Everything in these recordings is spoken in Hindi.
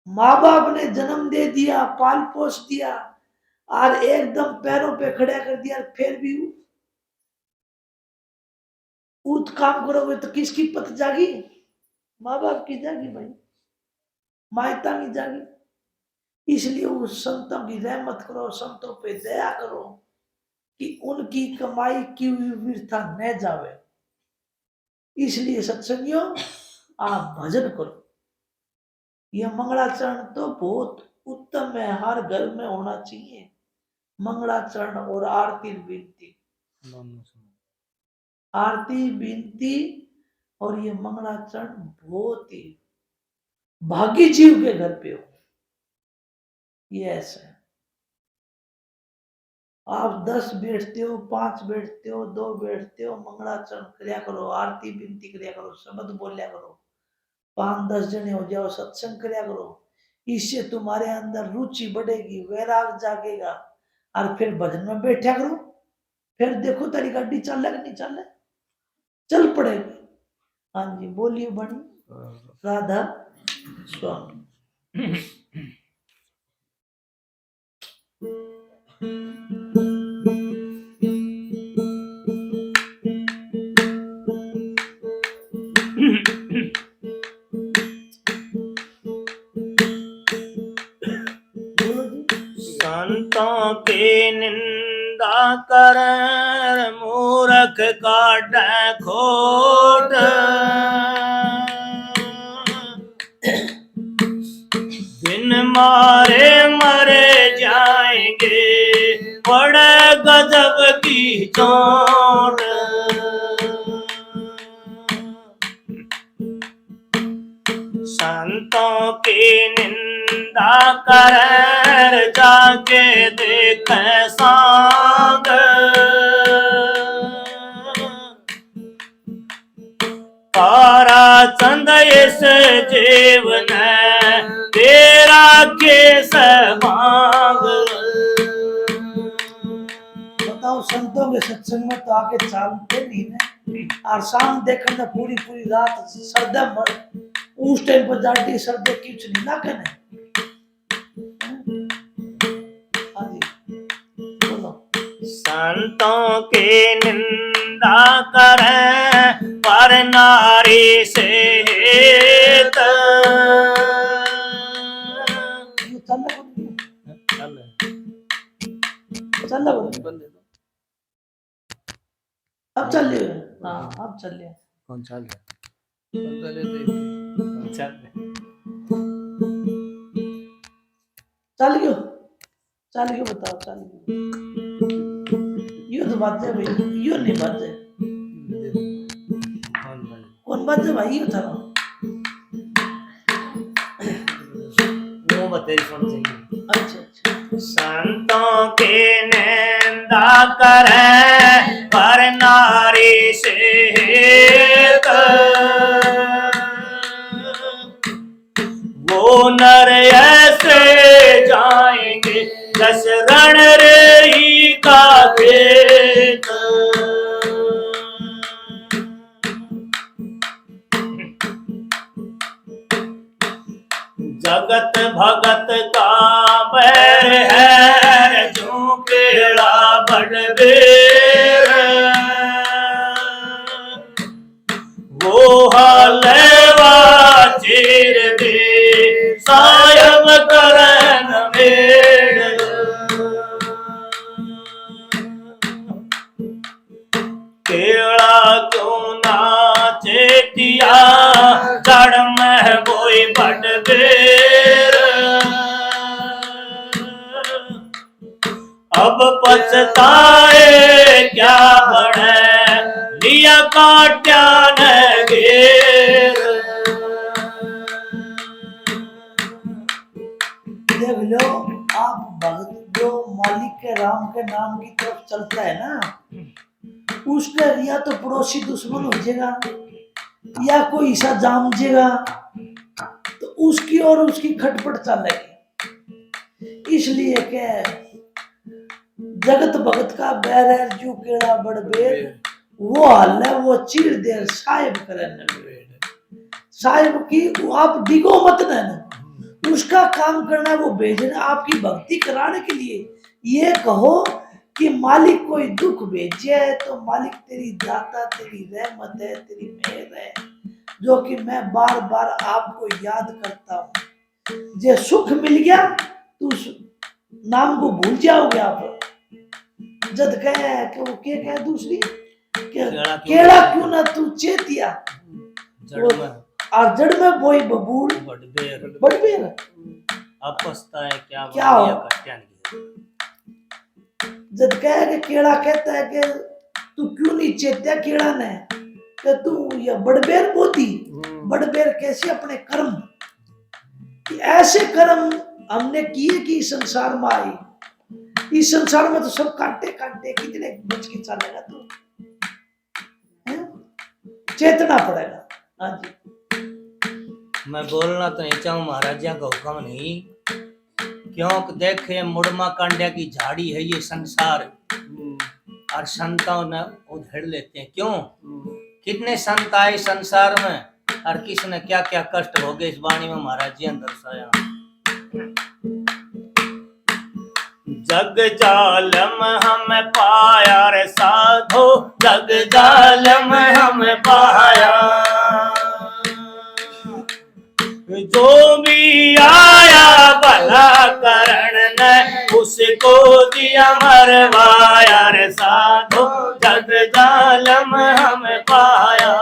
माँ बाप ने जन्म दे दिया, पाल पोस दिया और एकदम पैरों पे खड़ा कर दिया, फिर भी ऊत काम करोगे तो किसकी पत जागी? माँ बाप की जागी भाई, मायता की जागी। इसलिए उस संतों की रहमत करो, संतों पे दया करो कि उनकी कमाई की हुई वृथा न जावे। इसलिए सत्संगियों, आप भजन करो। यह मंगलाचरण तो बहुत उत्तम है, हर घर में होना चाहिए। मंगलाचरण और आरती विनती, आरती विनती और ये मंगलाचरण बहुत ही भाग्य जीव के घर पे हो। ये ऐसा है, आप 10 बैठते हो, 5 बैठते हो, 2 बैठते हो, मंगलाचरण करया करो, आरती विनती करया करो, शब्द बोलिया करो, 5-10 जने हो जाओ, सत्संग करया करो। इससे तुम्हारे अंदर रुचि बढ़ेगी, वैराग जागेगा और फिर भजन में बैठा करो। फिर देखो तेरी गाड़ी चल कि नहीं चल, चल पड़ेगी। हाँ जी, बोलिए बड़ी राधा स्वामी। संतों की निंदा कर मूर्ख काट खोट, बिन मारे मरे जाएंगे बड़े गजब की चोट। संतों की निंदा कर जाके देख सांग, तारा चंद इस जीवन तेरा केस मांग। बताओ, संतों के सत्संग में तो आके चालते नहीं ना, और शाम देखने पूरी पूरी रात सर्दे मर, उस टाइम पर जाती सर्दे कुछ नहीं ना कहने। हाँ जी, बोलो। संतों की निंदा करे पर नारी से हेत, चल अब चल रही है। हाँ अब चल रही है। कौन चल चल गयो, चल गयो, बताओ चल गयो। यो तो बात है भाई, यो नहीं बात है। कौन बात है भाई? यो था वो बतेरी सुन चाहिए। अच्छा अच्छा। संतों के निंदा करे पर नारी से हेत, वो नर ऐसे जाएंगे जस रण रेही का खेत। जगत भगत का बैर है जो केड़ा बड़बेर, वो हलेवा चीर दे सायम करन मेड़। केड़ा क्यों ना चेतिया जड़ में बोई बड़बेर, अब पछताए क्या बने लिया काट्या न घेर। देख लो, आप भगत जो मालिक के राम के नाम की तरफ चलता है ना, उसका या तो पड़ोसी दुश्मन हो जाएगा या कोई ऐसा जाम जाएगा, तो उसकी और उसकी खटपट चलेगी। इसलिए के जगत भगत का बैर है जो केड़ा बड़बेर, वो हाल है वो चीर देर साहिब करे। साहिब की आप डिगो मत देना, उसका काम करना है, वो भेजना आपकी भक्ति कराने के लिए। ये कहो कि मालिक कोई दुख भेजे है तो मालिक तेरी दाता, तेरी रहमत है, तेरी मेहर है, जो कि मैं बार बार आपको याद करता हूँ। जे सुख मिल गया तो उस नाम को भूल जाओगे आप। जद कहे कि वो क्या कहे दूसरी केड़ा क्यों ना तू चेतिया, और जड़ में बोई बबूल बड़बेर अपस्ता है क्या हो? जब कहे कि केड़ा कहता है कि तू क्यों नहीं चेत्या केड़ा ने, कि तू या बड़बेर बोती। बड़बेर कैसे? अपने कर्म, कि ऐसे कर्म हमने किए कि इस संसार में आए। इस संसार में तो सब कांटे कांटे, कितने बच के चलेगा तू, चेतना पड़ेगा। हाँ जी, मैं बोलना तो नहीं चाहूँ महाराजा का हुक्म नहीं, क्योंकि देखे मुड़मा कांड्या की झाड़ी है ये संसार, और संतों ने उधेड़ लेते हैं। क्यों? कितने संत आए संसार में और किसने क्या क्या कष्ट भोगे, इस वाणी में महाराज जी ने दर्शाया। जग जालम हम पाया रे साधो, जग जालम हम पाया, जो भी आया भला करण ने उसको दिया मरवाया रे साधो, जग जालम हम पाया।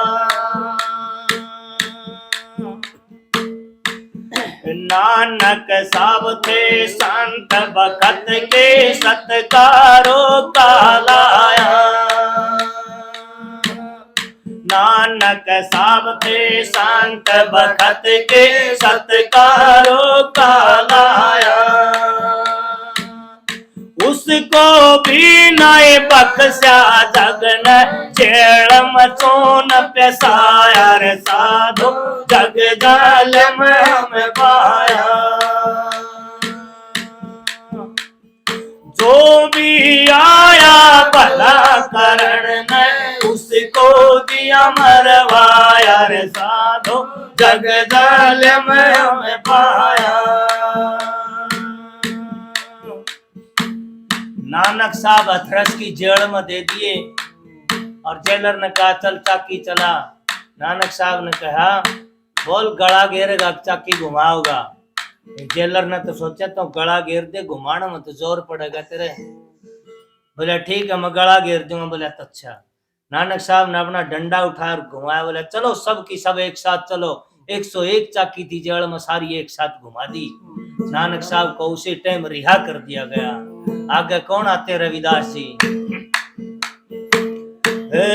नानक साब थे संत बखत के सत्कारों का लाया, नानक साब थे संत बखत के सत्कारों का लाया, उसको भी नए बख्शा जगन चेड़म चोन पेशाया रे साधो, जग जालम हम पाया। जो भी आया भला करण ने उसको दिया मरवाया रे साधो, जग जालम हम पाया। नानक साहब हथरस की जेल में दे दिए और जेलर ने कहा चल चाकी चला। नानक साहब ने कहा बोल गला घेरेगा चाकी घुमाओगा। जेलर ने तो सोचा तो गला घेर दे, घुमाने में तो जोर पड़ेगा तेरे। बोले ठीक है मैं गला घेर दूंगा। बोले तो अच्छा। नानक साहब ने अपना डंडा उठाया और घुमाया। बोले चलो सब की सब एक साथ चलो। 101 चाकी थी जेल में, सारी एक साथ घुमा दी। नानक साहब को उसी टाइम रिहा कर दिया गया। आगे कौन आते? रविदास जी।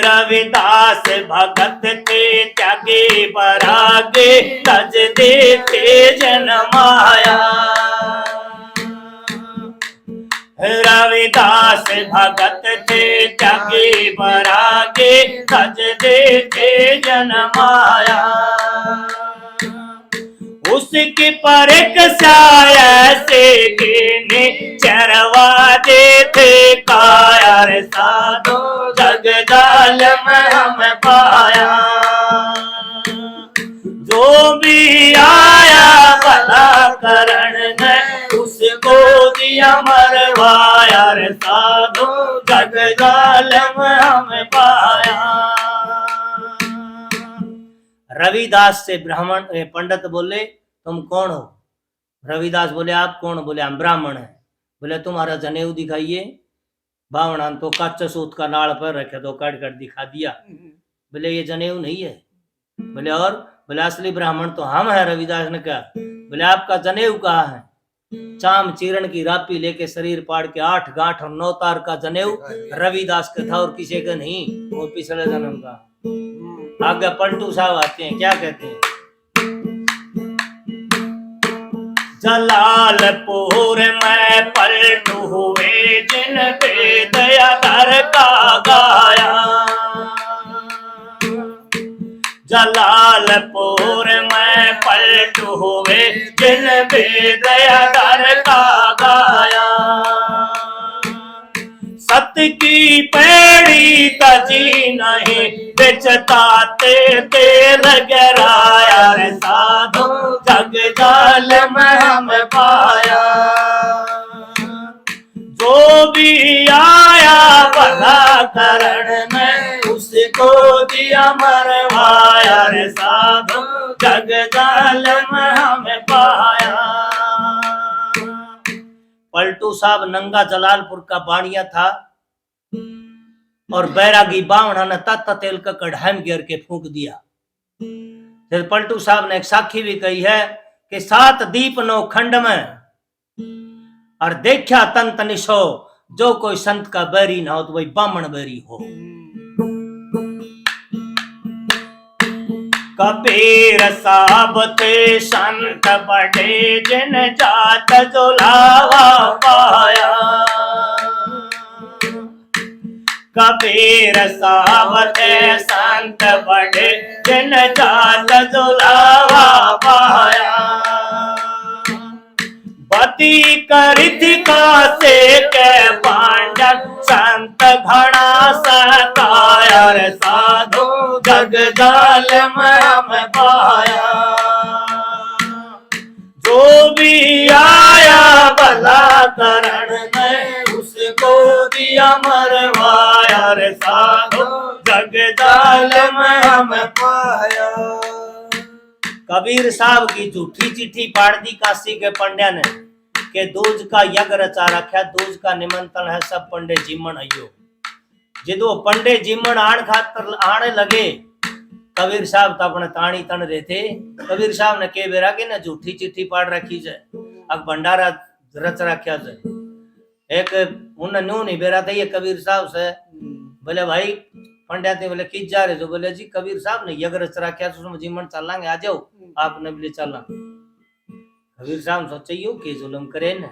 रविदास भगत थे त्यागे परागे, तज देते जनमाया। रविदास भगत थे त्यागे परागे, तज देते जनमाया। उसकी परीक्षा ऐसे कीने चरवा देते काया रे साधो, जग जालम हम पाया। जो भी आया भला करण ने उसको दिया मरवाया रे साधो, जग जालम हम पाया। रविदास से ब्राह्मण पंडित बोले तुम कौन हो? रविदास बोले आप कौन? बोले हम ब्राह्मण हैं। बोले तुम्हारा जनेऊ दिखाइए। बावणा तो कच्चा सूत का नाड़ पर रखे तो काट कर दिखा दिया। बोले ये जनेऊ नहीं है। बोले और? बोले असली ब्राह्मण तो हम है। रविदास ने कहा। बोले आपका जनेऊ कहाँ है? चाम चीरण की रापी लेके शरीर पाड़ के 8 गांठ और 9 तार का जनेऊ रविदास का था और किसी का नहीं, वो पिछले जन्म का। आगे पंटू साहब आते हैं, क्या कहते हैं? जलालपुर में पलटू हुए जिन पे दया दर का गाया। जलालपुर में पलटू हुए जिन पे दया दर का गाया। सत की पेड़ी तजी नहीं बेचताते तेल गराया रे साधो, जग जालिम हम पाया। जो भी आया भला करण में उसको दिया मरवाया रे साधु जग जालिम हम पाया। पलटू साहब नंगा जलालपुर का बाणिया था और बैरागी बावणा ने तत्त तेल का कढ़ाई में गिर के फूंक दिया। फिर पलटू साहब ने एक साखी भी कही है कि 7 दीप 9 खंड में और देखा तंत निशो जो कोई संत का बैरी ना हो तो वही बामण बैरी हो। कबीर साहब थे संत बड़े जिन जात जो लावा पाया। कबीर साहब थे संत बड़े जिन जात जो लावा पाया। बती करिथि कासे के पांडव संत घना सताया रे साधु जग जालिम हम पाया। जो भी आया भला करण में उसको दिया मरवाया रे साधु जग जालिम हम पाया। कबीर साहब की झूठी चिट्ठी पाड़ दी काशी के पंड्या ने के दूज का यज्ञ रचा रखा। दूज का निमंत्रण है सब पंडे जिमन आइयो। जिदो पंडे जिमन आण खातर आने लगे कबीर साहब तो अपने ताणी तन रहे थे। कबीर साहब ने के बेरा के ना झूठी चिट्ठी पाड़ रखी जाए अब भंडारा रच रखा जाए। एक उन न्यू नहीं बेरा था ये कबीर साहब से बोले भाई पंड्या थे बोले किस जा रहे जो बोले जी कबीर साहब ने यज्ञ रच रखा तो जिमन चलांगे आ जाओ आपने बोले चला। कबीर साहब सोचे यू के जुल्म करे न।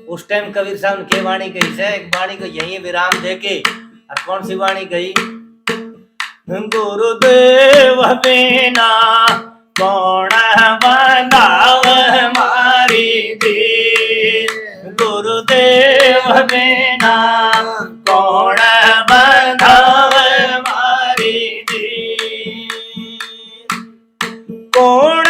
उस टाइम कबीर साहब ने के वाणी कही से एक वाणी को यही विराम देके और कौन सी वाणी कही गुरुदेव बिना कौन बनाव मारी दी। गुरुदेव बिना कौन बनाव मारी दी। कौन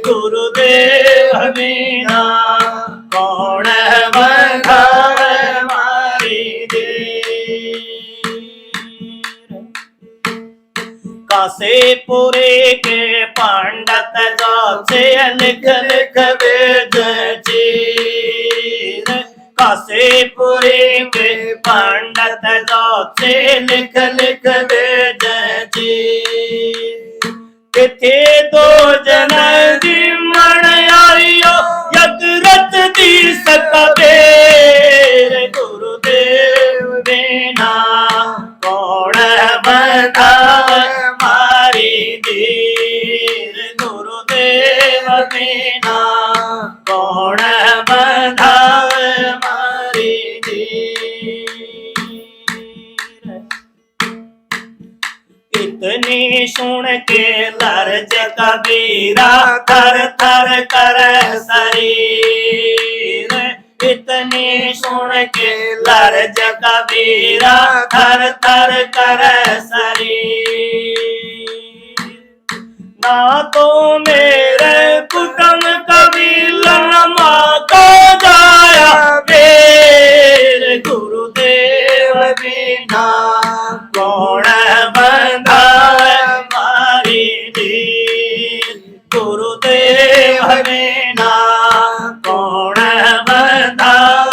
गुरुदेव बिना कौन बंधाव मारी दे। कासेपुरी के पंडित जो से लिख लिख वेद चीर। कासेपुरी के पंडित जो से लिख लिख वेद चीर। थे दो जन जिमन आरियो यज्ञ रच दी सकबेर। गुरुदेव बिना कौन बंधाव मारी दीर। गुरुदेव बिना कौन बंधाव मारी दीर। इतनी सुन के लर्ज कबीरा थर थर कर शरीर। इतनी सुन के लर्ज कबीरा थर थर कर शरीर। ना तो मेरे कुटुंब कबीलन माँ को जाया बेर। गुरुदेव बिना कौन बंधाव मारी दीर। गुरुदेव बिना कौन बंधाव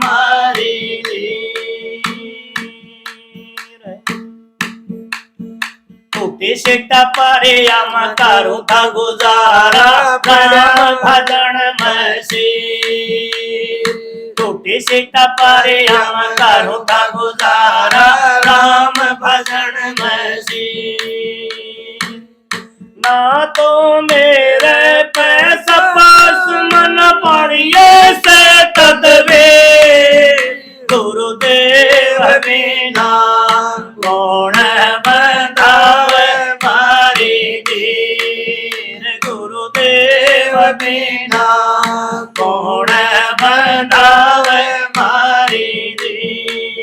मारी दीर। टूटी सिट्टा पारे आम करो था गुजारा भजन भजन मसीह। टूटी सिट्टा पारे आम करो था गुजारा राम भजन मसीह। ना तो मेरे पैसा पास मन पड़िए से तदवे। गुरुदेव बिना कौन बंधाव मारी दीर। गुरुदेव बिना कौन बंधाव मारी दीर।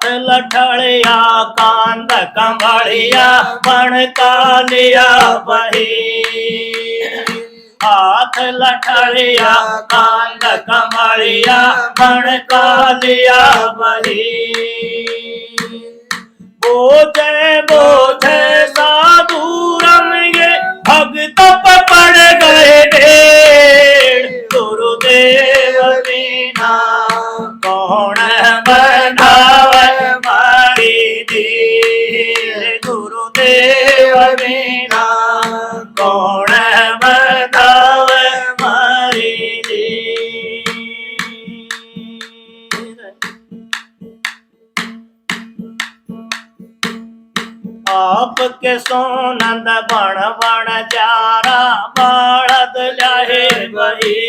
हाथ लठड़िया कांद कंबड़िया बण कालिया बही हाथ लठड़िया कांद कंबड़िया बण कालिया बही बोझे बोझे साधु रंगे भक्त पे पड़ गए ढेर गुरुदेव बिना कौन बंधावे मारी धीर गुरुदेव बिना कौन बंधावे मारी धीर आपके सोनंद बण बण जारा बाड़द लाहे बही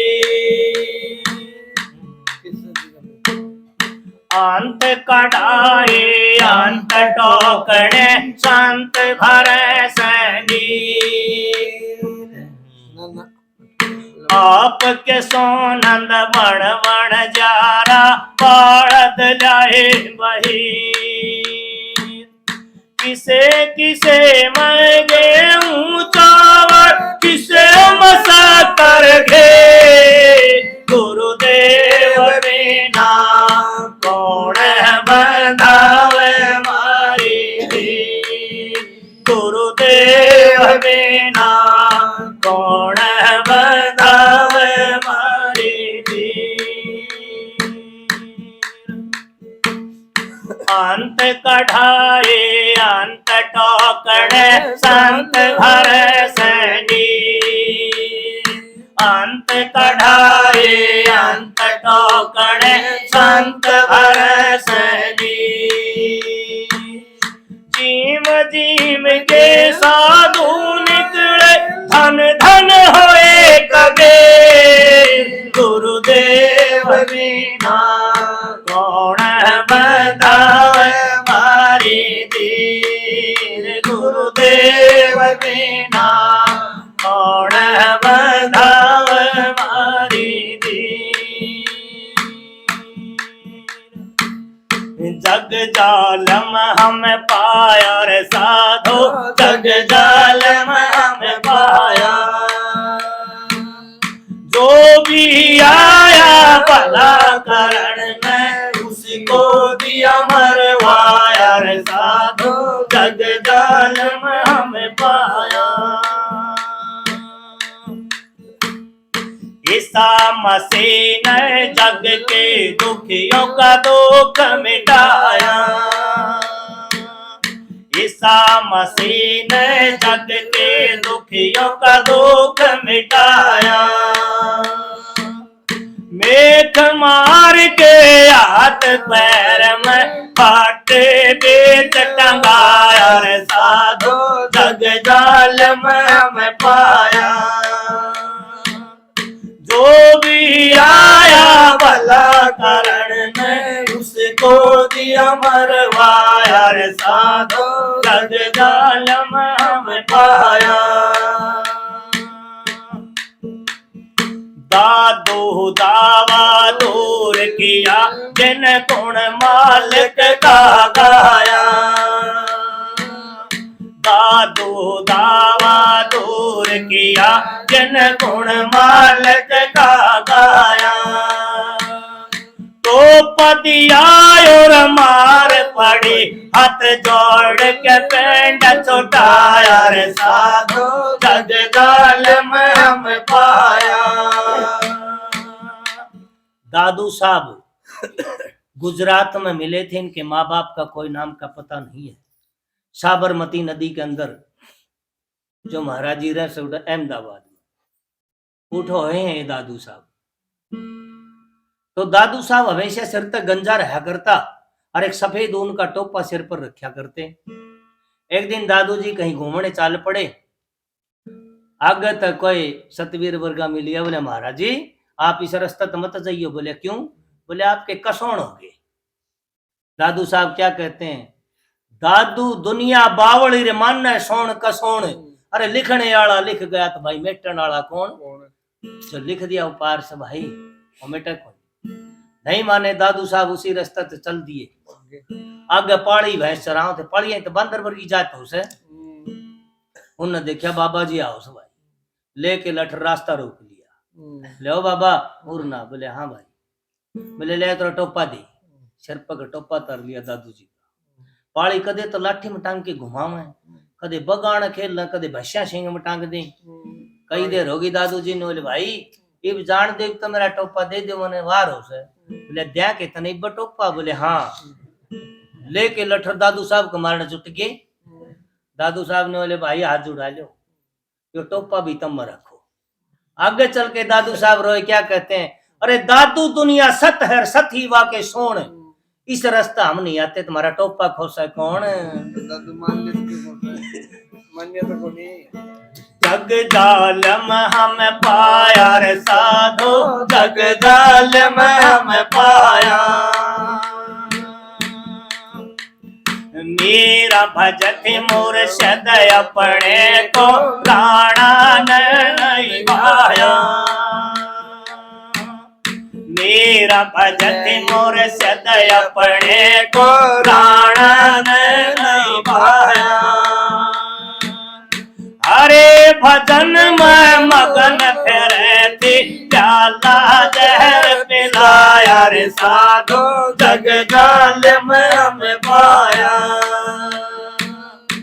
अंत कढ़ाए अंत टोकड़े संत भरे सनी आपके सोनंद बण बण जारा बाड़द लाहे बही किसे किसे मैं गेहूं चावल किसे मसकर घे गुरुदेव बिना कौन बंधावे मारी धीर गुरुदेव बिना कौन बंधावे मारी धीर अंत कढ़ाए अंत टोकड़े संत भर सनी अंत कढ़ाए अंत टोकड़े संत भर सनी जीम जीम के साधु निकले धन धन होए कबे गुरुदेव बिना कौन बंधावे मारी धीर गुरुदेव बिना कौन बंधावे मारी धीर जग जालम हम पाया रे साधो जग जालम हम पाया जो भी आया भला करण में उसको दिया मरवाया रे साधो जग जालम हमें पाया ईसा मसीह ने जग के दुखियों का दुख मिटाया ईसा मसीह ने जग के दुखियों का दुख मिटाया मेघ मार के हाथ पैर में पाटे बेच टंगाया रे साधो जग जाल में हमें पाया जो भी आया भला करण में उसको दिया मरवाया रे साधो जग जाल में हमें पाया दादू दावा दूर किया जिन गुण मालिक का गाया दादू दावा दूर किया जिन गुण मालिक का गाया तो पतिया और मार पड़ी हाथ जोड़ के पेंड छुटाया रे साधो जग जाल में हम पाया दादू साहब गुजरात में मिले थे इनके माँ बाप का कोई नाम का पता नहीं है साबरमती नदी के अंदर जो महाराज जी रहे अहमदाबाद में उठो है दादू साहब तो दादू साहब हमेशा सिर तक गंजा रहा करता और एक सफेद ऊन का टोपा सिर पर रखा करते एक दिन दादू जी कहीं घूमने चाल पड़े आगे तक कोई सतवीर वर्गा मिलिया बोले महाराज जी आप इस रास्ते तो मत जाइए बोले क्यों बोले आपके कसौण हो गए दादू साहब क्या कहते हैं दादू दुनिया बावड़ी रे माने सोण कसौण अरे लिखने वाला लिख गया तो भाई मेटन वाला कौन जो लिख दिया पार से भाई वो मेटा कौन नहीं माने दादू साहब उसी रास्ते से चल दिए आगे पाड़ी भैंस चराओ थे पाड़िया तो बंदर वर्गी जात हो से उन्होंने देखा बाबा जी आओ सब भाई लेके लठ रास्ता रोक लिया ले ओ बाबा उड़ना बोले हाँ भाई बोले ले तो टोपा दे सिर पर टोपा तर लिया दादू जी का पाड़ी कदे तो लाठी में टांग के घुमावे कदे बगान खेलना कदे भैंसा सिंह में टांग दे कई देर होगी दादू जी ने बोले भाई इब जान दे तो मेरा टोपा दे दे मने वार हो से बोले द्या के तने इब टोपा बोले हाँ लेके लठर दादू साहब को मारने छुट गए दादू साहब ने बोले भाई हाथ जुड़ा लो यो टोपा भी तुम रखो आगे चल के दादू साहब रोए क्या कहते हैं अरे दादू दुनिया सत है सत ही वाके सोन इस रास्ता हम नहीं आते तुम्हारा टोपा खोसा कौन दादू मान तो कोनी जग जालम हम पाया रे साधो जग जालम हम पाया मेरा भजत मुर्शद अपने को राणा नहीं पाया मेरा भजत मुर्शद अपने को राणा नहीं पाया हरे भजन में मगन फिरे थी प्याला जहर पिलाया रे साधो जग जाल में हमें पाया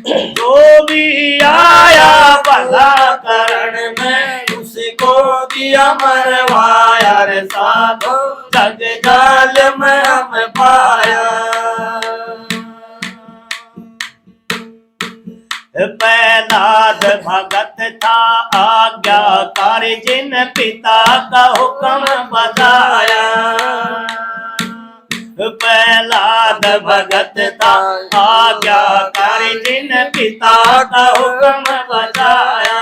जो भी आया भला करण में उसको दिया मरवाया रे साधो जग जाल में हमें पाया प्रहलाद भगत था आज्ञाकारी जिन पिता का हुक्म बजाया प्रहलाद भगत था आज्ञाकारी जिन पिता का हुक्म बजाया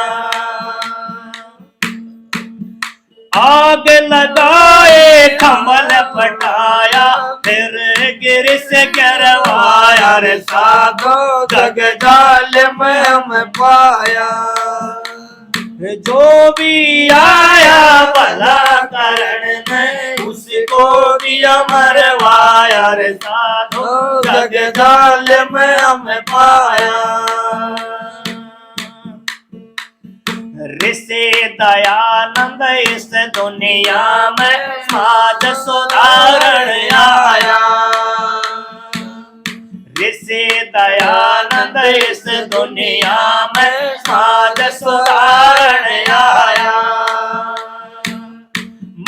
आग लगाए कमल पटाया फिर गिर से करवाया रे साधो जग जाल में हम पाया जो भी आया भला करण में उसको दिया मरवाया रे साधो जग जाल में हम पाया ऋषि दयानंद इस दुनिया में समाज सुधारण आया ऋषि दयानंद इस दुनिया में समाज सुधारण आया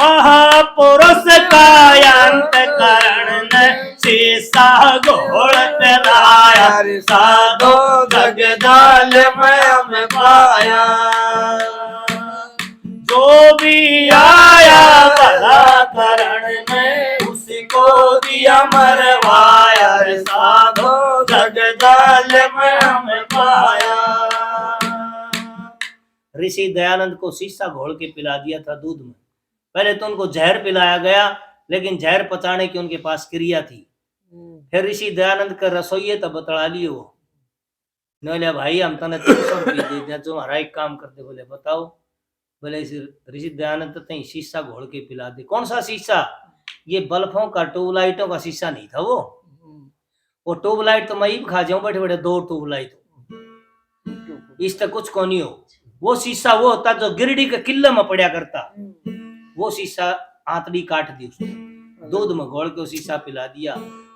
महापुरुष का अंत करण शीशा घोड़ लाया साधो जग जाल में हमें पाया जो भी आया भला करण में उसको दिया मरवाया साधो जग जाल में हमें पाया ऋषि दयानंद को शीशा घोल के पिला दिया था दूध में पहले तो उनको जहर पिलाया गया लेकिन जहर पचाने की उनके पास क्रिया थी फिर ऋषि दयानंद का रसोइये तब बतला लिए वो बोले भाई हम तने 300 रुपये दे दिया तुम्हारा एक काम करते बोले बताओ बोले ऋषि दयानंद तो शीशा घोल के पिला दे कौन सा शीशा ये बल्बों का ट्यूबलाइटों का शीशा नहीं था वो ट्यूबलाइट तो मैं ही खा जाऊं बैठे बैठे 2 ट्यूबलाइट इस तक कुछ को नहीं हो वो शीशा वो होता जो गिरडी के किले में पड़ा करता वो शीशा आंतड़ी काट दी उसने दूध में घोल के शीशा पिला दिया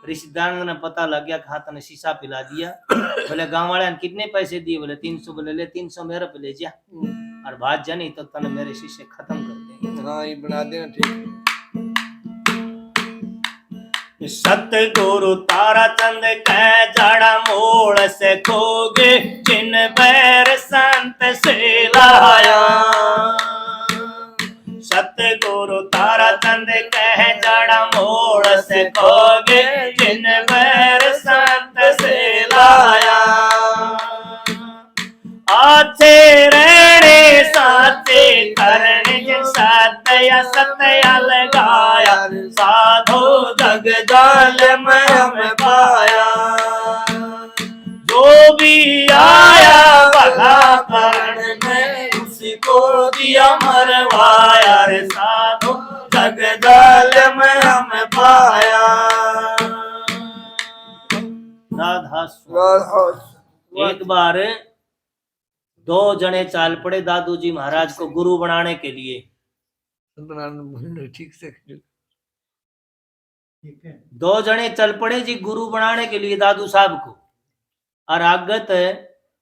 ऋषि दयानंद ने पता लग गया हाँ तने शीशा पिला दिया बोले गांव वाले ने कितने पैसे दिए बोले 300 बोले ले 300 मेरे पे ले जा और बात जानी तो तने मेरे शीशे खत्म कर देंगे हाँ ये बना देना ठीक सतगुरु तारा चंद कह जाड़ा मोड़ से खोगे जिन बैर संत से लाया सतगुरु तारा चंद कह जाड़ा मोड़ से खोगे जिन बैर संत से लाया आछे रहने साथे करने जिन सत्या सत्या लगाया साधो जग जाल में हमें पाया जो भी आया भला करण में उसको दिया मरवाया रे साधो जग जाल में हमें पाया राधा स्वामी। राधा एक बार दो जने चाल पड़े दादू जी महाराज को गुरु बनाने के लिए। बनाना ठीक से दो जने चल पड़े जी गुरु बनाने के लिए दादू साहब को। और आगत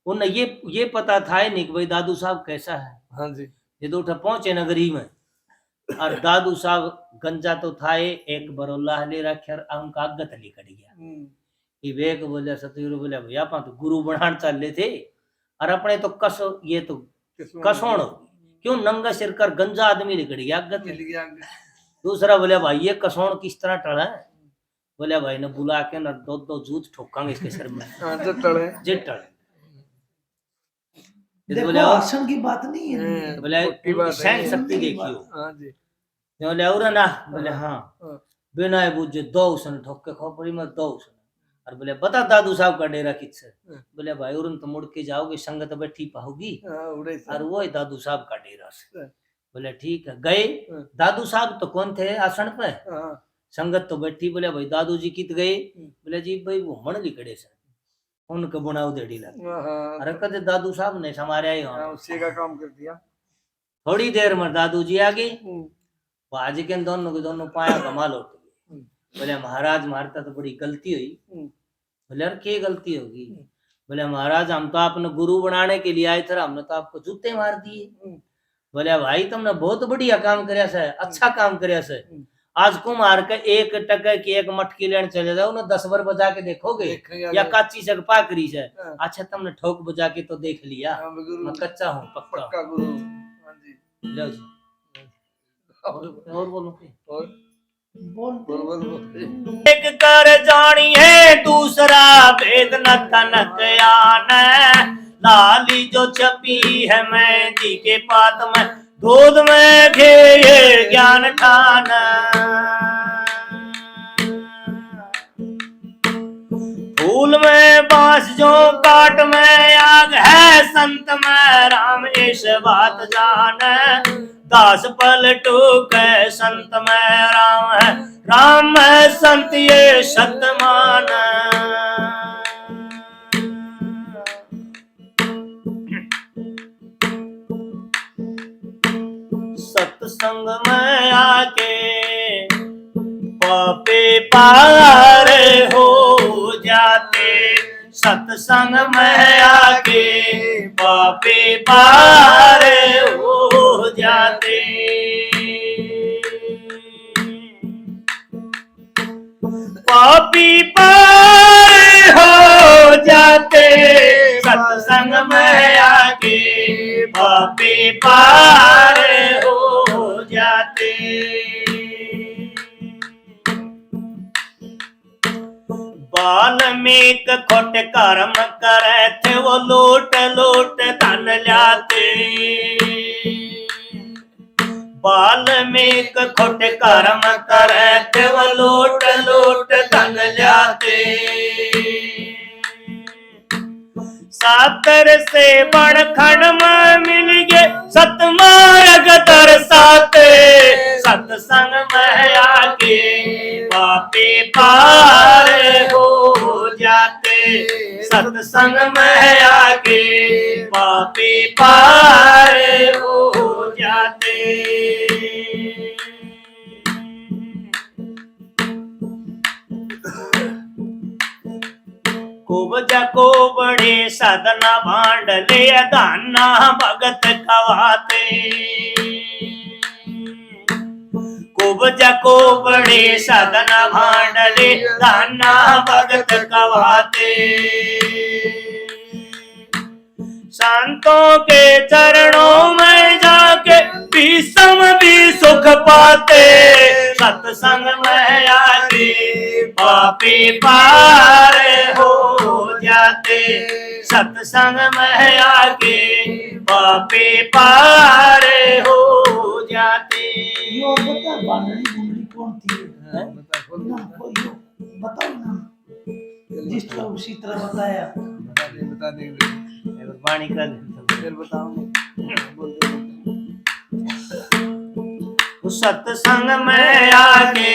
उन्हें ये पता था ही नहीं कि भाई दादू साहब कैसा है। हाँ जी ये दो उठा पहुंचे नगरी में और दादू साहब गंजा तो था ही, एक बरोला ले रखे और उनका आगत लिखट गया। ये वेग बोले सतगुरु बोले भैया तो गुरु बनाने चल थे और अपने तो कसो ये तो कसोण क्यों नंगा सिर कर गंजा आदमी लिखट गया आगत में। दूसरा बोले भाई ये कसोण किस तरह टला है। बोले भाई ने बुला के न दो जूत ठोकांगे इसके सिर में। जिट टले देखो बोले आसन की बात नहीं है। बोले सहन शक्ति देखियो। बोले और ना बोले हाँ बिना बुझे दो उसने ठोक के खोपड़ी में दो उसने। और बोले बता दादू साहब का डेरा किस। बोले भाई उन तो मुड़ के जाओगे संगत बैठी पाओगी और वो दादू साहब का डेरा से। बोले ठीक है गए। दादू साहब तो कौन थे आसन पे संगत तो बैठी। बोले भाई दादू जी कित गए। बोले जी भाई वो मन लिखड़े से उनको बुनाऊ देड़ी लगी। अरे कदे दादू साहब ने समारे उसी का काम कर दिया। थोड़ी देर में दादू जी आ गए। आज के दोनों के दोनों पाया कमाल उठ गए। बोले महाराज मारता तो बड़ी गलती हुई। बोले यार क्या गलती होगी। बोले महाराज हम तो आपने गुरु बनाने के लिए आए थे हमने तो आपको जूते मार दिए। बोले भाई तुमने बहुत बढ़िया काम करया से अच्छा काम करया से। आज को मार के एक टके की एक मटकी लेने चले जाओ ना 10 बार बजा के देखोगे या काची से पाकरी से। अच्छा तुमने ठोक बजा के तो देख लिया मैं कच्चा हूँ पक्का गुरु। हाँ जी लो जी और बोलो एक कर जानी है दूसरा भेद न तनक आने। लाली जो छपी है मेहंदी के पात में दूध में घेरे ज्ञान ठान। फूल में बांस जो काट में आग है संत में राम इस बात जान। दास पलटू के संत में राम है राम है संत ये सतमान। सत्संग में आके पापे पार हो जाते। सत्संग में आके पापे पार हो जाते। पापी पार हो जाते। सत्संग में आके पापी पार हो जाते। वाल्मीक खोट कर्म करे थे वो लूट लूट धन लाते। वाल्मीक खोट कर्म करे थे वो लूट लूट धन लाते। सातर से बड़खड़ में मिल गए सतमार्ग दर्शाते। सत्संग में आके पापी पार हो जाते। सत्संग में आके पापी पार हो जाते। खूब जको बड़े सदना भांड ले दाना भगत खवाते। खूब जको बड़े सदना भांड ले दाना भगत खवाते। संतों के चरणों में जाके भीषम भी सुख पाते। सत्संग में आके पापी पार हो जाते। सत्संग में आके पापी पार हो जाते। यो बता बांधड़ी बुंदड़ी कौन थी ना कोई बताओ ना जिस तरह उसी तरह बताया। बता देंगे वाणी कर फिर बताऊंगा। सत्संग में आके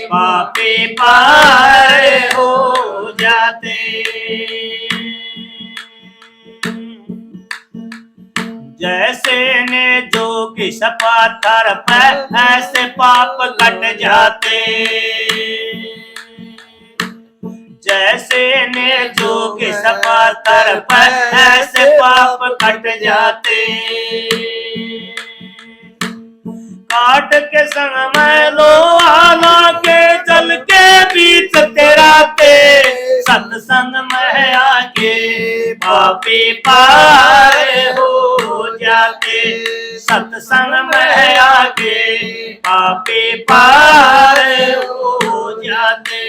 पापी पार हो जाते। जैसे ने जो किस पाथर पे ऐसे पाप कट जाते। जैसे ने जो किस पाथर पे ऐसे पाप कट जाते। काट के संग में लोहाना के जल के बीच तेराते। सत्संग में आके पापी पार हो जाते। सत्संग में आके पापी पार हो जाते।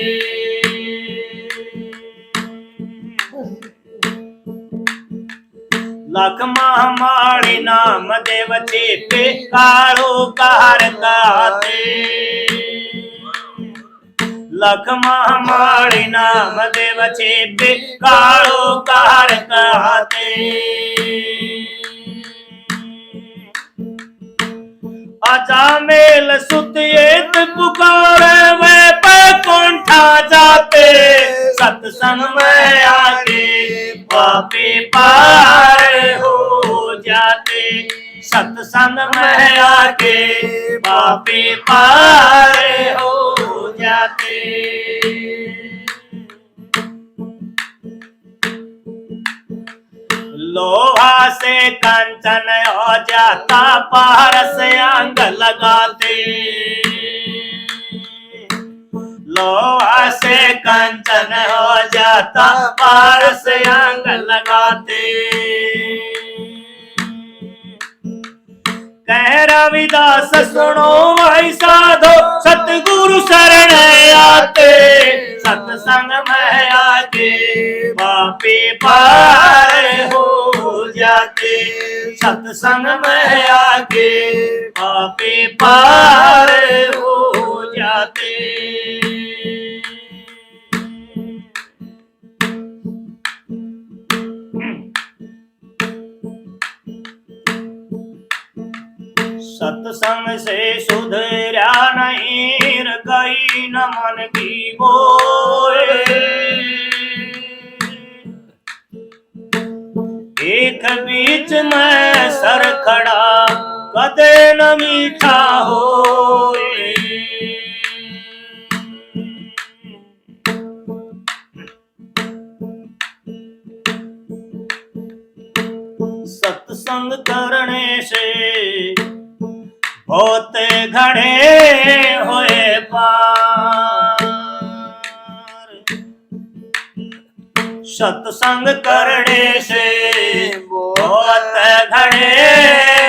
लख महामारी नाम देव चेपे कालो कार गाते। लख महामारी नाम देव चेपे कालो कार गाते। अजामेल सुतिएत पुकारे वे बैकुंठा जाते। सत्संग में आके पापी पार हो जाते। सत्संग में आके पापी पार हो जाते। लोहा से कंचन हो जाता पारस अंग लगाते। लोहा से कंचन हो जाता पारस अंग लगाते। कह रविदास सुनो भाई साधो सतगुरु शरण आते। सत्संग में आके पापी पार हो जाते। सत्संग में आके पापी पार हो जाते। सत्संग से सुधरा नहीं गई न मन की बोए। एक बीच में सर खड़ा कदे न मीठा होए। सत्संग करने से बहुत घड़े हुए पार। सत्संग करने से बहुत घड़े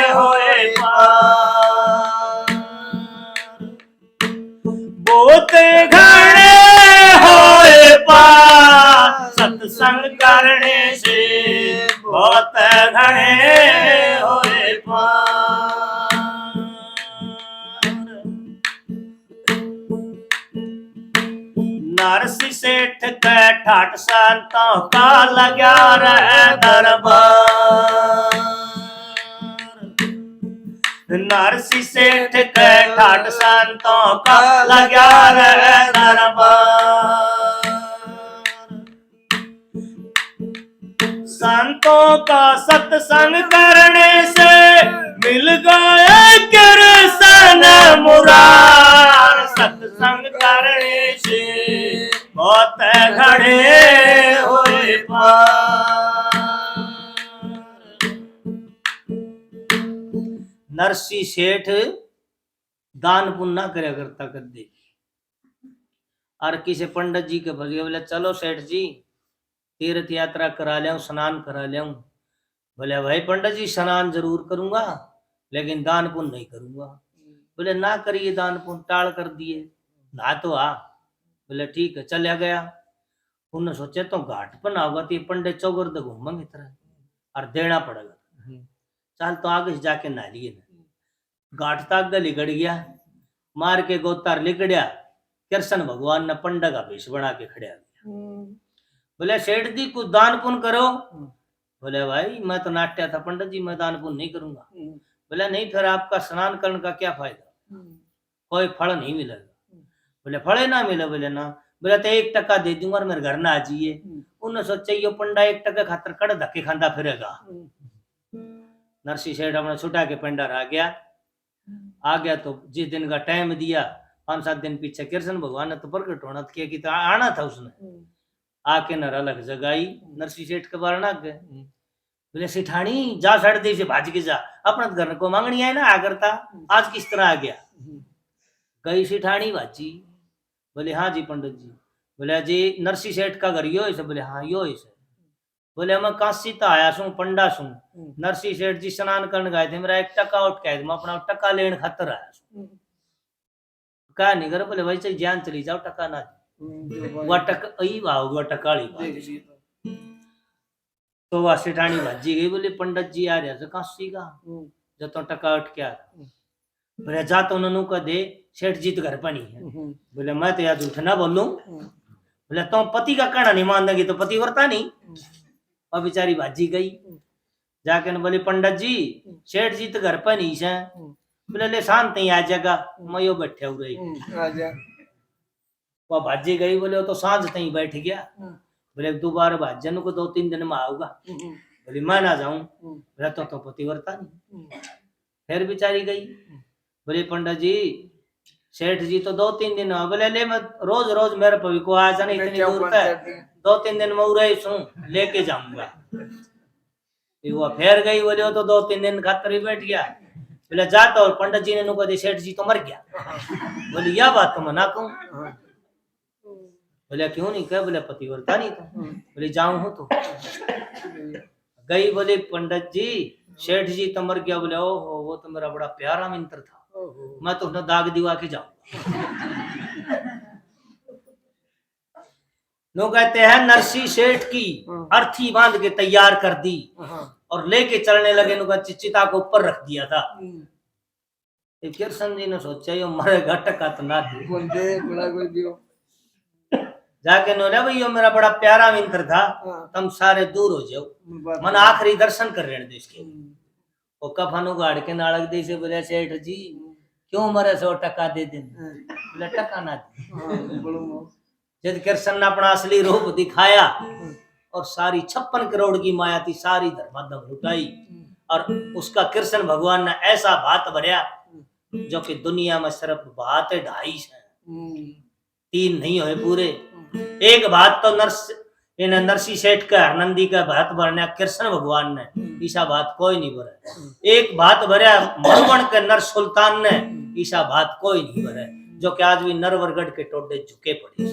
हुए पार। बहुत घड़े हुए पार। सत्संग करने से बहुत घड़े हुए पार। नरसी सेठ के ठाट संतों का लगा रहे दरबार। नरसी सेठ के ठाट संतों का लगा रहे दरबार। संतों का सत्संग करने से मिल गया कृष्ण मुरार। सत्संग करने से बहुत घड़े हुए पार। नरसी सेठ दान पुण्य ना करया करता कदे। और किसी पंडित जी के भगे बोले चलो सेठ जी तीर्थ यात्रा करा लिया स्नान करा लिया। बोले भाई पंडित जी स्नान जरूर करूंगा लेकिन दान पुण्य नहीं करूंगा। बोले ना करिए दान पुण्य टाल कर दिए ना तो आ। बोले ठीक है चलिया गया। उन्होंने सोचे तो घाट पर ना होगा तो ये पंडित चौगर्द घूमेंगे तरह और देना पड़ेगा। चल तो आगे से जाके नहा लिए ना। घाट तक लिगड़ गया मार के गोतार लिगड़िया। कृष्ण भगवान ने पंडा का भेष बना के खड़े आ गया। बोले सेठ जी कुछ दान पुण्य करो। बोले भाई मैं तो नाट्या था पंडित जी मैं दान पुण्य नहीं करूंगा। बोले नहीं फिर आपका स्नान करने का क्या फायदा कोई फल नहीं मिलेगा। बोले फल ना मिले। बोले ना बोला तो 1 टका दे दूंगा और मेरे घर ना आ जाइए। उन्हें सोचा यो पंडा 1 टका खातर कड़ धक्के खांदा फिरेगा। नरसिंह सेठ अपना छुटा के पंडा आ गया तो जिस दिन का टाइम दिया 5-7 दिन पीछे कृष्ण भगवान ने तो प्रकट होना किया कि तो आना था उसने। आके नर अलग जगाई नरसिंह सेठ के बार ना गए। बोले सेठानी जा साढ़े दे से भाज के जा अपना घर को मांगनी है ना आ करता आज किस तरह आ गया। गई सेठानी भाजी। बोले हाँ जी पंडित जी। बोले जी नरसिंह सेठ का घर यो है। बोले हाँ यो है। बोले मैं काशी तो आया सू पंडा सू नरसिंह सेठ जी स्नान करने गए थे मेरा 1 टका उठ के मैं अपना टका लेने खातर आया सू। क्या नहीं करे। बोले भाई चल जान चली जाओ टका ना वह टका यही भाव वह टकाली तो वह सेठानी भाजी गई। बोले पंडित जी आ रहा काशी का जब तो टका उठ के आ। बोले जा तो उन्होंने कह दे सेठ जी तो घर पर नहीं है। बोले मैं तो यार झूठ ना बोलूं। बोले तो पति का कहना नहीं मान देगी तो पति वर्ता नहीं। और बेचारी भाजी गई जाके न बोले पंडित जी सेठ जी तो घर पर नहीं है। बोले ले शांत ही आ जाएगा मैं यो बैठे हो रही। वह भाजी गई। बोले वो तो सांझ तई बैठ गया। बोले दोबारा भाजन को 2-3 दिन में आऊंगा। बोले मैं ना जाऊं। बोले तो पतिव्रता नहीं। फिर बेचारी गई। बोले पंडित जी सेठ जी तो 2-3 दिन। बोले ले मैं रोज रोज मेरे पवी को आ जाने इतनी दूर तक 2-3 दिन में उड़े सू लेके जाऊंगा। वो फिर गई। बोले वो तो 2-3 दिन खातर ही बैठ गया। बोले जाता और पंडित जी ने नु कह सेठ जी तो मर गया। बोले यह बात तो मना कहूं। बोले क्यों नहीं कह। बोले पतिव्रता नहीं था। बोले जाऊं हूं तो गई। बोले पंडित जी सेठ जी तो मर गया। बोले ओहो वो तो मेरा बड़ा प्यारा मित्र था मैं तो अपना दाग दिवा के जाऊंगा। लोग कहते हैं नरसिंह सेठ की अर्थी बांध के तैयार कर दी और लेके चलने लगे। नुका चिता को ऊपर रख दिया था। कृष्ण जी ने सोचा यो मरेगा टका तो ना दे। जाके बोला भाई यो मेरा बड़ा प्यारा मित्र था तुम सारे दूर हो जाओ मन आखिरी दर्शन कर रहे थे इसके। वो कफन उगाड़ के नाड़क दे से बोले सेठ जी क्यों मरे 100 टका दे दिन। बोले टका ना दे। जब कृष्ण ने अपना असली रूप दिखाया और सारी 56 करोड़ की माया थी सारी धर्माधम लुटाई और उसका कृष्ण भगवान ने ऐसा भात भरया जो कि दुनिया में सिर्फ भात 2.5 है 3 नहीं हुए पूरे। एक भात तो नरसिंह सेठ का नंदी का भात भरना कृष्ण भगवान ने ईसा भात कोई नहीं भरा। एक भात भरा मरुवन के नर सुल्तान ने ईसा भात कोई नहीं भरा जो कि आज भी नरवरगढ़ के टोडे झुके पड़े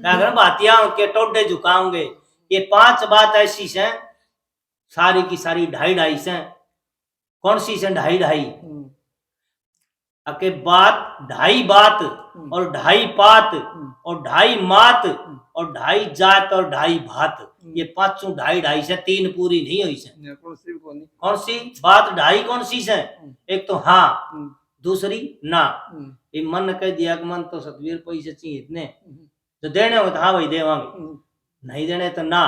क्या भातिया के टोडे झुकाओगे। ये 5 बात ऐसी है सारी की सारी 2.5 है। कौन सी है 2.5 अके बात 2.5 बात और 2.5 पात और 2.5 मात और 2.5 जात और 2.5 भात। ये 5 2.5 से 3 पूरी नहीं हुई से। कौन सी बात 2.5 कौन सी है। एक तो हाँ दूसरी ना। ये मन कह दिया कि मन तो 70 पैसे चाहिए इतने जो देने हो तो हाँ भाई देवांगे नहीं देने तो ना।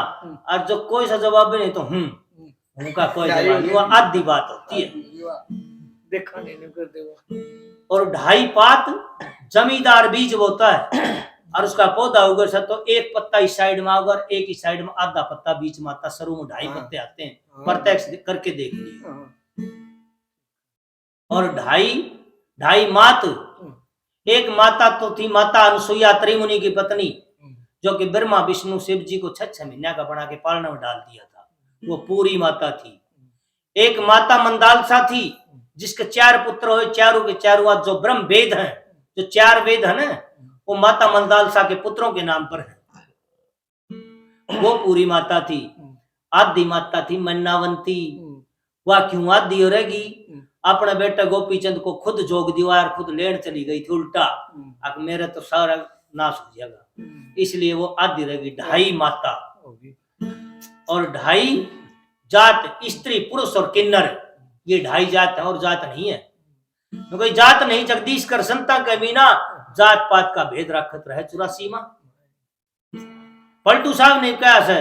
और जो कोई सा जवाब नहीं तो उनका कोई जवाब नहीं। वो आधी बात होती है देखा नहीं कर देगा। और 2.5 पात जमींदार बीज बोता है और उसका पौधा उगर सा तो एक पत्ता इस साइड में होगा और एक इस साइड में आधा पत्ता बीच में आता। शुरू में 2.5 पत्ते आते हैं प्रत्यक्ष करके देख लिए। और 2.5 मात एक माता तो थी माता अनुसुईया त्रिमुनि की पत्नी जो कि ब्रह्मा विष्णु शिव जी को 6 महीने का बना के पालने में डाल दिया था। वो पूरी माता थी। एक माता मंदालसा थी जिसके 4 पुत्र हुए चारों के चारों आज जो ब्रह्म वेद हैं जो 4 वेद है ना वो माता मंदालसा के पुत्रों के नाम पर है। वो पूरी माता थी। आदि माता थी मन्नावंती। वह क्यों आदि हो रहेगी अपने बेटा गोपीचंद को खुद जोग दीवार खुद लेन चली गई थी उल्टा अब मेरे तो सारा नाश हो जाएगा इसलिए वो आदि रहेगी। 2.5 माता और 2.5 जात स्त्री पुरुष और किन्नर। ये 2.5 जात है और जात नहीं है क्योंकि जात नहीं जगदीश कर संता के बिना जात पात का भेद रखत रहे 84 मां। पलटू साहब ने कहा है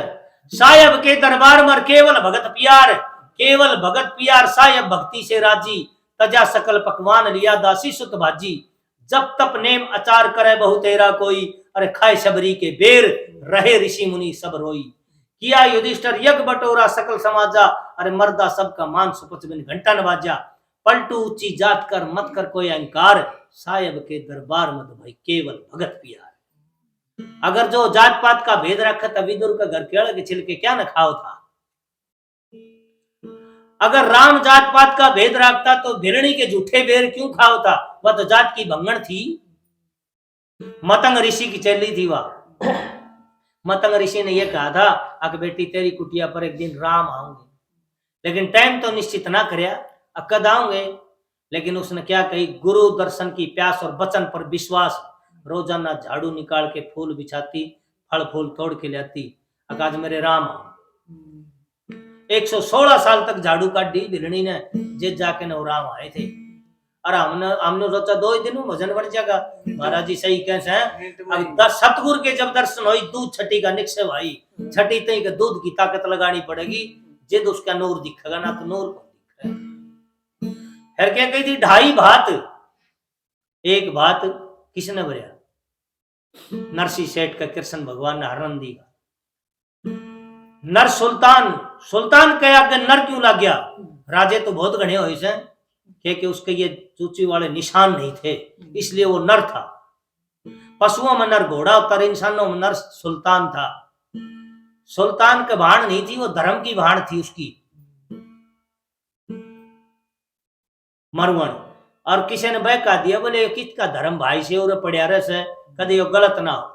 साहेब के दरबार में केवल भगत प्यार साहेब भक्ति से राजी तजा सकल पकवान लिया दासी सुत भाजी जब तप नेम अचार करे बहु तेरा कोई अरे खाए शबरी के बेर, रहे ऋषि मुनि सब रोई। किया युधिष्ठिर यज्ञ बटोरा सकल समाजा, अरे मर्दा सबका मान सुपच बिन घंटा नवाजा। पलटू ऊंची जात कर मत कर कोई अहंकार, साहेब के दरबार मत भाई केवल भगत प्यार। अगर जो जात पात का भेद रखा था, विदुर का घर केड़ के छिलके क्या न खाओ था। अगर राम जात पात का भेद रखता तो भिरणी के झूठे बेर क्यों खाओ था। वह तो जात की भंगण थी, मतंग ऋषि की चेली थी वह। मतंग ऋषि ने यह कहा था अक बेटी तेरी कुटिया पर एक दिन राम आऊंगे, लेकिन टाइम तो निश्चित ना करया, कद आऊंगे। लेकिन उसने क्या कही, गुरु दर्शन की प्यास और वचन पर विश्वास, रोजाना झाड़ू निकाल के फूल बिछाती, फल फूल तोड़ के लाती, आज मेरे राम 116 साल तक झाड़ू काटी भिरणी ने, जे जाके न राम आए थे। और हमने सोचा 2 ही दिन में भजन बढ़ जाएगा। महाराज जी सही कैसे हैं, अब 10 सतगुरु के जब दर्शन हुई, दूध छठी का निक्षय भाई, छठी तई के दूध की ताकत लगानी पड़ेगी, जिद उसका नूर दिखेगा ना तो नूर को दिखेगा। फिर क्या कही थी, 2.5 भात, एक भात किसने भरया, नरसिंह सेठ का, कृष्ण भगवान ने हरण दी। नर सुल्तान, सुल्तान के आगे नर क्यों लग गया, राजे तो बहुत घने हुए से, कि उसके ये चूची वाले निशान नहीं थे, इसलिए वो नर था। पशुओं में नर घोड़ा होता, इंसानों में नर सुल्तान था। सुल्तान के भाण नहीं थी, वो धर्म की भाण थी उसकी, मरवण। और किसी ने बह कहा दिया, बोले किसका धर्म भाई से और पड़िया रस है, कदे यो गलत ना हो।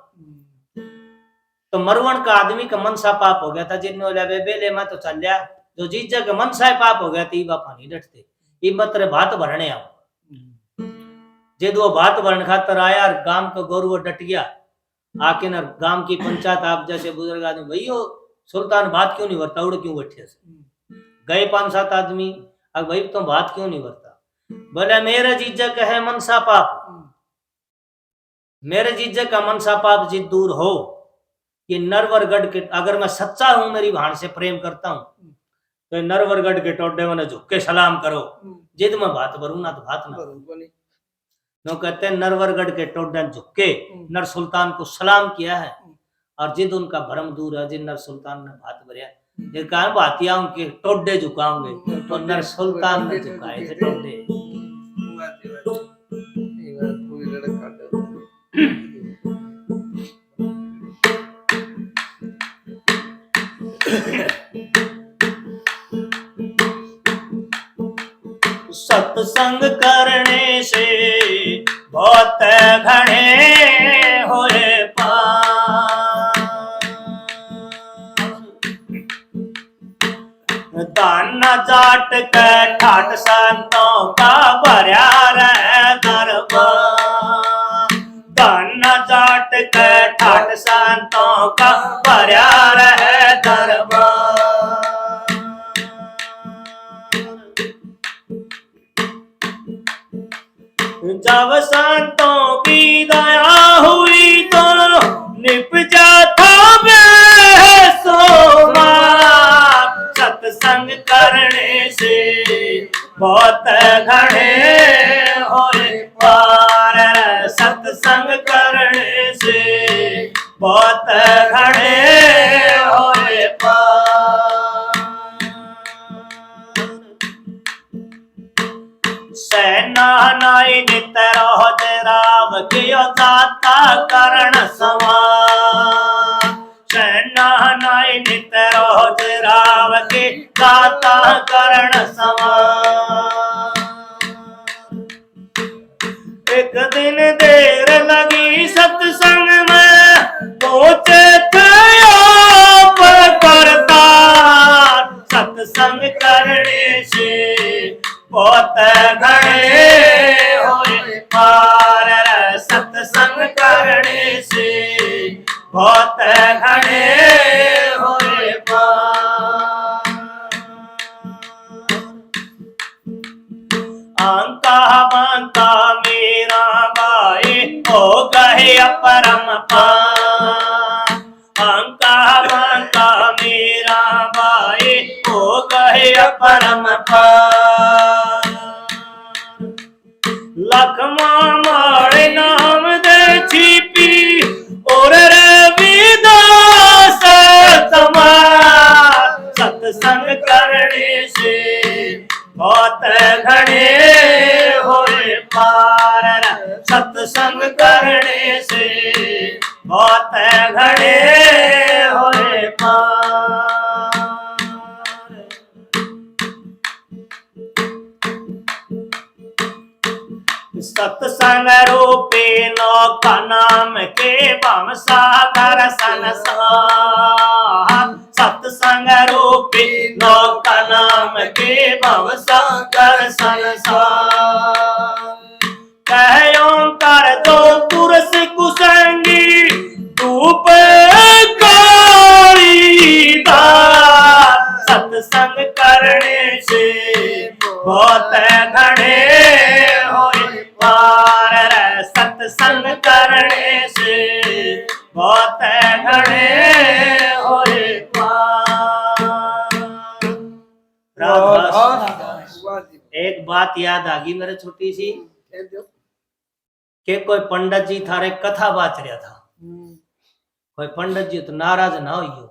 तो मरवण का आदमी का मनसा पाप हो गया था, जिन्होंने बेले में तो चल गया, जो जीत जगह मनसा पाप हो गया थी, बापा नहीं डटते, इमत भात भरने आओ। जे दो भात भरण खातर आया, गांव का गौरव डट गया, आके न गांव की पंचायत, आप जैसे बुजुर्ग आदमी, भैया सुल्तान भात क्यों नहीं भरता, उड़ क्यों बैठे से गए 5-7 आदमी, अब भाई तुम भात क्यों नहीं भरता, बोले मेरे जीजक है मनसा पाप, मेरे जीजक का मनसा पाप जिद दूर हो, ये नरवरगढ़ के, अगर मैं सच्चा हूं, मेरी भाण से प्रेम करता हूं, तो नरवरगढ़ के टोडे मैंने झुक के सलाम करो, जिद में भात भरू ना तो भात ना भरू। नो कहते हैं नरवरगढ़ के टोडे झुक के नर सुल्तान को सलाम किया है, और जिद उनका भरम दूर है, जिन नर सुल्तान ने भात भरिया, ये कहा भातिया उनके टोडे झुकाओगे, तो नर सुल्तान ने झुकाए थे टोडे। सत्संग करने से बहुत घने होए पार, दाना जाट के ठाट संतों का भर्या रहे दरबार, दाना जाट के ठाट संतों का भर्या रहे दरबार। जब संतों की दया हुई तो निप जाता बेसोमा, सत्संग करने से बहुत घने होए पार, सत्संग करने से बहुत घने होए पार। सेना नाई नित रोज राम कियो जाता करण समान, सेना नाई नित रोज राम के जाता करण समान। एक दिन देर लगी सत्संग में, पहुंचे थे आप करता, सत्संग करने से बहुत घने होए पार, सत्संग करने से बहुत घने होए पार। अंका बंता मेरा भाई हो गए अपरम पार, अंका बंता मेरा भाई हो गए अपरम पार। लखमा मारे नाम दे छिपी ओ सत्संग रूपी नौका नाम के भव सागर संसार सत्संग रूपी नौका नाम के भव सागर संसार कहो कर दो पुरुष कुसंगी धूप सत्संग करने से बहुत घने होए पार सत्संग करने से बहुत घने होए पार। एक बात याद आ गई मेरे छोटी सी कि कोई पंडित जी थारे कथा बाच रहा था कोई पंडित जी तो नाराज ना होइयो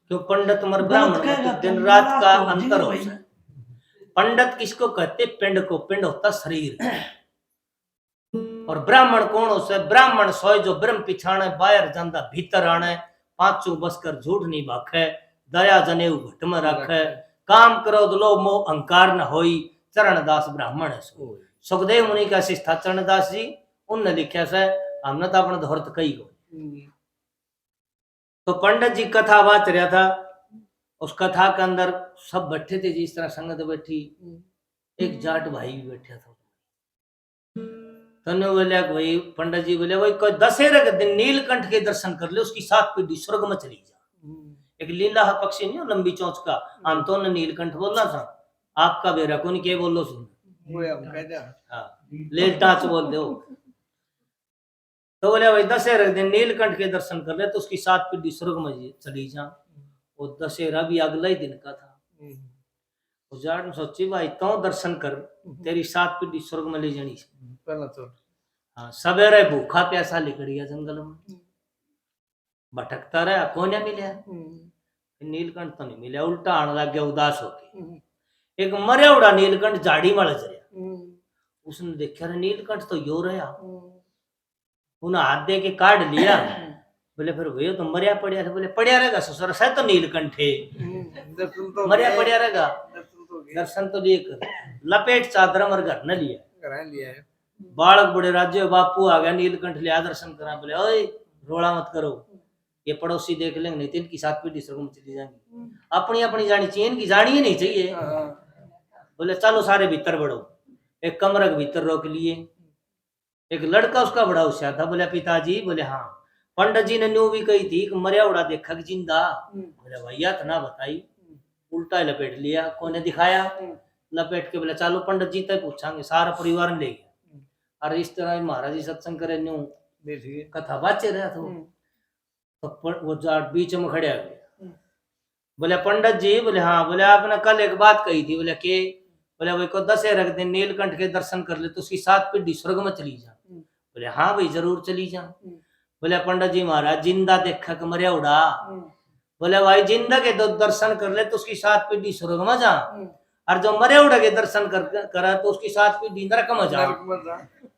क्यों पंडित मर ब्राह्मण तो दिन रात का अंतर होता है। पंडित किसको कहते पिंड को पिंड होता शरीर और ब्राह्मण कौन होता है ब्राह्मण सोए जो ब्रह्म पिछाणे बाहर जांदा भीतर आने पांचों बसकर झूठ नहीं भाखे दया जनेऊ घट में रखे काम करो लो मोह अहंकार न होई चरणदास ब्राह्मण है सुखदेव मुनि का शिष्टा चरणदास जी उनने लिखा से हमने तो अपना धौरत कही को तो पंडित जी कथा बात रहा था उस कथा के अंदर सब बैठे थे जिस तरह संगत बैठी एक जाट भाई भी बैठा था तने बोले भाई पंडित जी बोले भाई कोई दशहरे के दिन नीलकंठ के दर्शन कर ले उसकी 7 पीढ़ी स्वर्ग में चली जा एक लीला पक्षी नहीं लंबी चौंच का हम तो ने नीलकंठ बोलना था आपका बेरा कौन के बोलो सुन लेटाच बोल दो तो बोले भाई दशहरे के दिन नीलकंठ के दर्शन कर ले तो उसकी 7 पीढ़ी स्वर्ग में चली जा वो दशहरा भी अगला ही दिन का था जाट ने सोची भाई तो दर्शन कर तेरी 7 पीढ़ी स्वर्ग में ले जानी पहला तो हाँ सवेरे भूखा प्यासा निकल गया जंगल में भटकता रहा कौन मिला नीलकंठ तो नहीं मिला उल्टा आने लग गया उदास होके एक मरे उड़ा नीलकंठ झाड़ी में लज रहा उसने देखा नीलकंठ तो यो रहा उन्हें हाथ दे के काट लिया बोले फिर वो तो मरिया पड़िया था बोले पड़िया रहेगा ससुर से तो नीलकंठ है मरिया पड़िया रहेगा दर्शन तो लिए कर लपेट चादर मर घर न लिया बालक बड़े राज्य बापू आ गया नीलकंठ लिया दर्शन करा बोले ओए रोड़ा मत करो ये पड़ोसी देख लेंगे नहीं तो इनकी 7 पीढ़ी स्वर्ग में चली जाएंगी अपनी अपनी जानी चाहिए इनकी जानी ही नहीं चाहिए बोले चलो सारे भीतर बढ़ो एक कमरे के भीतर रोक लिए एक लड़का उसका बड़ा होशियार था बोले पिताजी बोले हाँ पंडित जी ने न्यू भी कही थी कि मरिया उड़ा देखा कि जिंदा बोले भैया तो ना बताई उल्टा लपेट लिया कोने दिखाया लपेट के बोले चलो पंडित जी तक पूछांगे सारा परिवार ले गया और इस तरह महाराज जी सत्संग करे न्यू कथा बाचे रहा था तो वो जाट बीच में खड़े आ गया बोले पंडित जी बोले हाँ बोले आपने कल एक बात कही थी बोले के बोले भाई को 10 रख दे नीलकंठ के दर्शन कर ले तो उसकी 7 पीढ़ी स्वर्ग में चली जा बोले हाँ भाई जरूर चली जा बोले पंडित जी महाराज जिंदा देखा कि मरिया उड़ा बोले भाई जिंदा के दर्शन कर ले तो उसकी 7 पीढ़ी स्वर्ग में जा और जो मरे उड़ा के दर्शन करा तो उसकी 7 पीढ़ी नरक में जा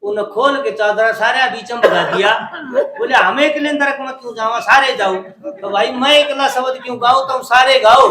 उन्हें खोल के चादर सारे बीच में भगा दिया बोले हमें के लिए नरक में क्यों जावा सारे जाओ तो भाई मैं अकेला शब्द क्यों गाओ तुम सारे गाओ